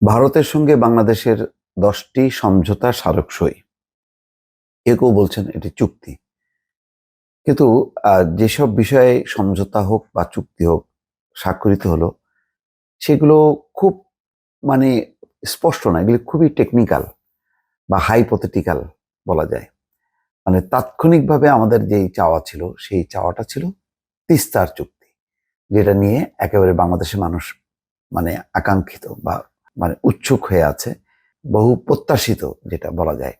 ভারতের সঙ্গে বাংলাদেশের 10টি সমঝোতা স্মারক সই। কেউ কেউ বলছেন এটি চুক্তি। কিন্তু যেসব বিষয়ে সমঝোতা হোক বা চুক্তি হোক স্বাক্ষরিত হলো, সেগুলো খুব মানে স্পষ্ট না, এগুলি খুবই টেকনিক্যাল বা হাইপোথেটিক্যাল বলা যায়। মানে তাৎক্ষণিকভাবে আমাদের যেই চাওয়া ছিল, সেই চাওয়াটা ছিল তিস্তার চুক্তি, যেটা নিয়ে একেবারে বাংলাদেশের মানুষ মানে আকাঙ্ক্ষিত বা উৎসুক হয়ে আছে, বহু প্রত্যাশিত যেটা বলা যায়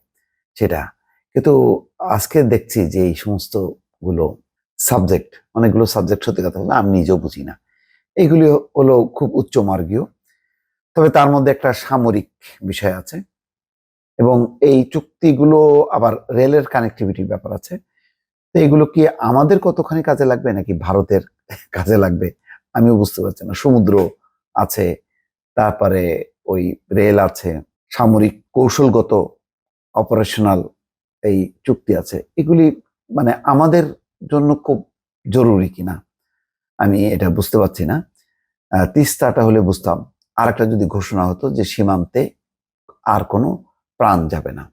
সেটা। কিন্তু আজকে দেখছি যে এই সমস্ত গুলো সাবজেক্ট, অনেকগুলো সাবজেক্ট, সত্যি কথা বলতে আমি নিজেও বুঝি না। এইগুলি হলো খুব উচ্চ মার্গীয়, তবে তার মধ্যে একটা সামরিক বিষয় আছে এবং এই চুক্তিগুলো আবার রেলের কানেক্টিভিটির ব্যাপার আছে। তো এগুলো কি আমাদের কতখানি কাজে লাগবে নাকি ভারতের কাজে লাগবে আমিও বুঝতে পারছি না। সমুদ্র আছে, তারপরে ওই রেল আছে, সামরিক কৌশলগত অপারেশনাল এই চুক্তি আছে, এগুলি আমাদের জন্য খুব জরুরি কিনা আমি এটা বুঝতে পারছি না। তিস্তাটা হলে বুঝতাম, আর একটা যদি ঘোষণা হতো যে সীমান্তে আর কোনো প্রাণ যাবে না,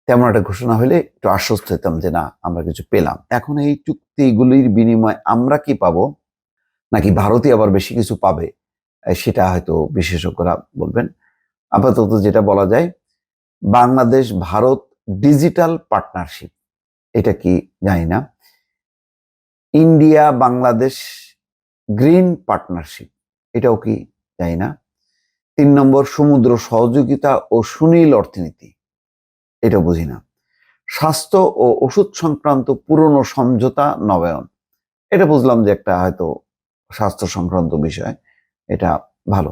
তেমন একটা ঘোষণা হলে একটু আশ্বস্ত হতাম যে না, আমরা কিছু পেলাম। এখন এই চুক্তিগুলির বিনিময়ে আমরা কি পাবো নাকি ভারতই আবার বেশি কিছু পাবে, সেটা হয়তো বিশেষজ্ঞরা বলবেন। আপাতত যেটা বলা যায়, বাংলাদেশ ভারত ডিজিটাল পার্টনারশিপ, এটা কি জানি না। ইন্ডিয়া বাংলাদেশ গ্রিন পার্টনারশিপ, এটাও কি জানি না। 3 নম্বর সমুদ্র সহযোগিতা ও সুনীল অর্থনীতি, এটা বুঝি না। স্বাস্থ্য ও ওষুধ সংক্রান্ত পুরনো সমঝোতা নবায়ন, এটা বুঝলাম যে একটা হয়তো স্বাস্থ্য সংক্রান্ত বিষয়, এটা ভালো।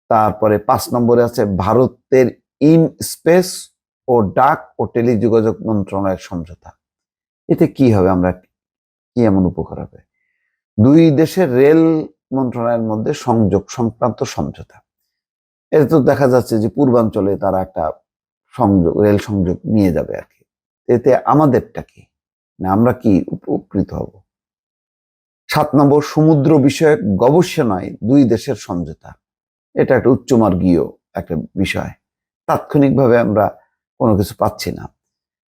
তারপরে 5 নম্বরে আছে ভারতের ইন স্পেস ও ডাক ও টেলিযোগাযোগ মন্ত্রণালয়ের সমঝোতা। এতে কি হবে, আমরা কি এমন উপকার হবে? 2 দেশের রেল মন্ত্রণালয়ের মধ্যে সংযোগ সংক্রান্ত সমঝোতা। এটা তো দেখা যাচ্ছে যে পূর্বাঞ্চলে তারা একটা সংযোগ, রেল সংযোগ নিয়ে যাবে আর কি। এতে আমাদেরটা কি, না আমরা কি উপকৃত হব? 7 নম্বর সমুদ্র বিষয়ক গবেষণায় 2 দেশের সমঝোতা, এটা একটা উচ্চমার্গীয় একটা বিষয়, তাৎক্ষণিকভাবে আমরা কোনো কিছু পাচ্ছি না।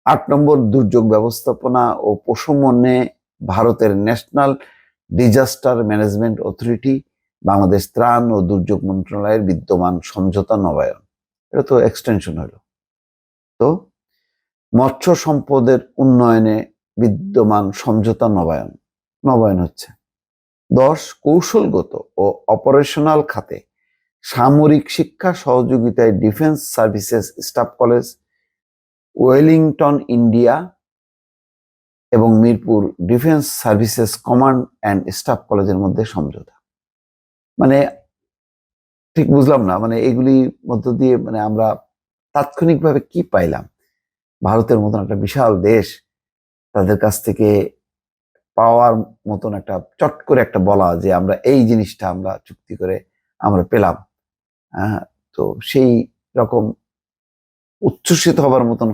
8 নম্বর দুর্যোগ ব্যবস্থাপনা ও প্রশমনে ভারতের national disaster management authority Bangladesh ত্রাণ ও দুর্যোগ মন্ত্রণালয়ের বিদ্যমান সমঝোতা নবায়ন, এটা তো এক্সটেনশন হলো। তো মৎস্য সম্পদের উন্নয়নে বিদ্যমান সমঝোতা নবায়ন নবায়ন হচ্ছে। 10 কৌশলগত ও অপারেশনাল খাতে সামরিক শিক্ষা সহযোগিতায় defence services staff college, Wellington India এবং Mirpur defence services command and staff কলেজের মধ্যে সমঝোতা। মানে ঠিক বুঝলাম না, এগুলির মধ্য দিয়ে আমরা তাৎক্ষণিকভাবে কি পাইলাম? ভারতের মতন একটা বিশাল দেশ, তাদের কাছ থেকে পাওয়ার মতন একটা চট করে একটা বলা যে আমরা এই জিনিসটা আমরা চুক্তি করে আমরা পেলাম, হ্যাঁ, তো সেই রকম উচ্ছ্বসিত হবার মতন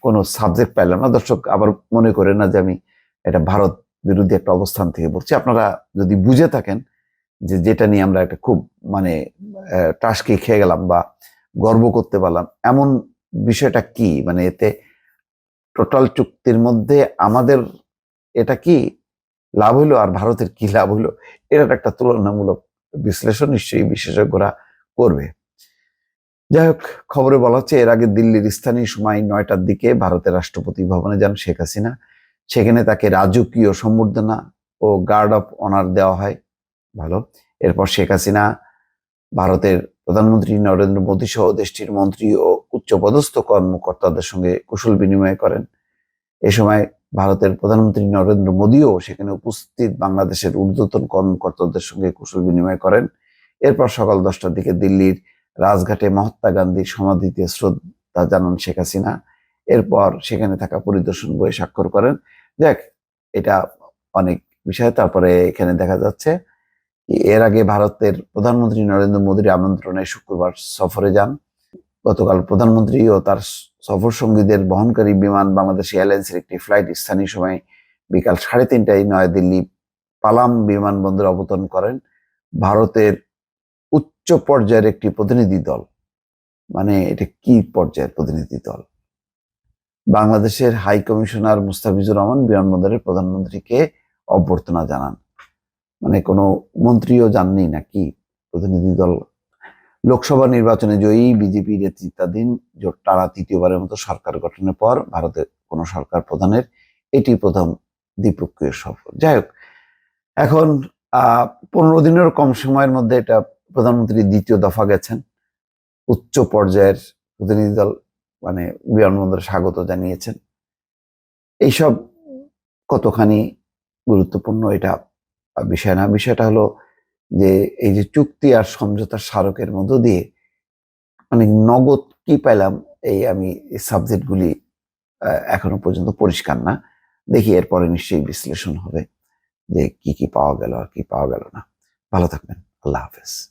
কোনো সাবজেক্ট পাইলাম না। দর্শক আবার মনে করে না যে আমি এটা ভারত বিরোধী একটা অবস্থান থেকে বলছি। আপনারা যদি বুঝে থাকেন যে যেটা নিয়ে আমরা একটা খুব টাসকি খেয়ে গেলাম বা গর্ব করতে পারলাম, এমন বিষয়টা কি, এতে টোটাল চুক্তির মধ্যে আমাদের এটা কি লাভ হইলো আর ভারতের কি লাভ হইলো, এটার একটা তুলনামূলক বিশ্লেষণ নিশ্চয়ই বিশেষজ্ঞরা করবে। যাই হোক, খবরে বলা হচ্ছে এর আগে দিল্লির স্থানীয় সময় 9টার দিকে ভারতের রাষ্ট্রপতি ভবনে যান শেখ হাসিনা। সেখানে তাকে রাজকীয় সম্বর্ধনা ও গার্ড অফ অনার দেওয়া হয়। ভালো। এরপর শেখ হাসিনা ভারতের প্রধানমন্ত্রী নরেন্দ্র মোদী সহ দেশটির মন্ত্রী ও উচ্চপদস্থ কর্মকর্তাদের সঙ্গে কুশল বিনিময় করেন। এ সময় ভারতের প্রধানমন্ত্রী নরেন্দ্র মোদীও সেখানে উপস্থিত বাংলাদেশের ঊর্ধ্বতন কর্মকর্তাদের সঙ্গে কুশল বিনিময় করেন। এরপর সকাল 10টার দিকে দিল্লির রাজঘাটে মহাত্মা গান্ধীর সমাধিতে শ্রদ্ধা জানান শেখ হাসিনা। এরপর সেখানে থাকা পরিদর্শন বইয়ে স্বাক্ষর করেন। দেখ, এটা অনেক বিষয়। তারপরে এখানে দেখা যাচ্ছে এর আগে ভারতের প্রধানমন্ত্রী নরেন্দ্র মোদীর আমন্ত্রণে শুক্রবার সফরে যান। গতকাল প্রধানমন্ত্রী ও তার সফর সঙ্গীদের বহনকারী বিমান বাংলাদেশ এয়ারলাইন্সের একটি ফ্লাইট স্থানীয় সময় বিকাল 3:30টায় নয়াদিল্লি পালাম বিমানবন্দরে অবতরণ করেন। ভারতের উচ্চ উচ্চ পর্যায়ের একটি প্রতিনিধি দল, মানে এটা কি পর্যায়ের প্রতিনিধি দল? বাংলাদেশের হাই কমিশনার মুস্তাফিজুর রহমান বিমানবন্দরের প্রধানমন্ত্রীকে অভ্যর্থনা জানান, মানে কোনো মন্ত্রীও যাননি নাকি প্রতিনিধি দল? লোকসভা নির্বাচনে জয়ী বিজেপি নেতৃত্বাধীন জোট টানা তৃতীয়বারের মতো সরকার গঠনের পর ভারতের কোন সরকার প্রধানের এটি প্রথম দ্বিপক্ষীয় সফর। যাই হোক, এখন 15 দিনেরও কম সময়ের মধ্যে এটা প্রধানমন্ত্রী দ্বিতীয় দফা গেছেন। উচ্চ পর্যায়ের প্রতিনিধি দল মানে বিমানবন্দরে স্বাগত জানিয়েছেন। এইসব কতখানি গুরুত্বপূর্ণ এটা বিষয় না। বিষয়টা হলো যে এই যে চুক্তি আর সমঝোতার স্মারকের মধ্য দিয়ে মানে নগদ কি পেলাম, এই আমি সাবজেক্টগুলি এখনো পর্যন্ত পরিষ্কার না। দেখি এরপরে নিশ্চয়ই বিশ্লেষণ হবে যে কি কি পাওয়া গেল আর কি পাওয়া গেল না। ভালো থাকবেন। আল্লাহ হাফেজ।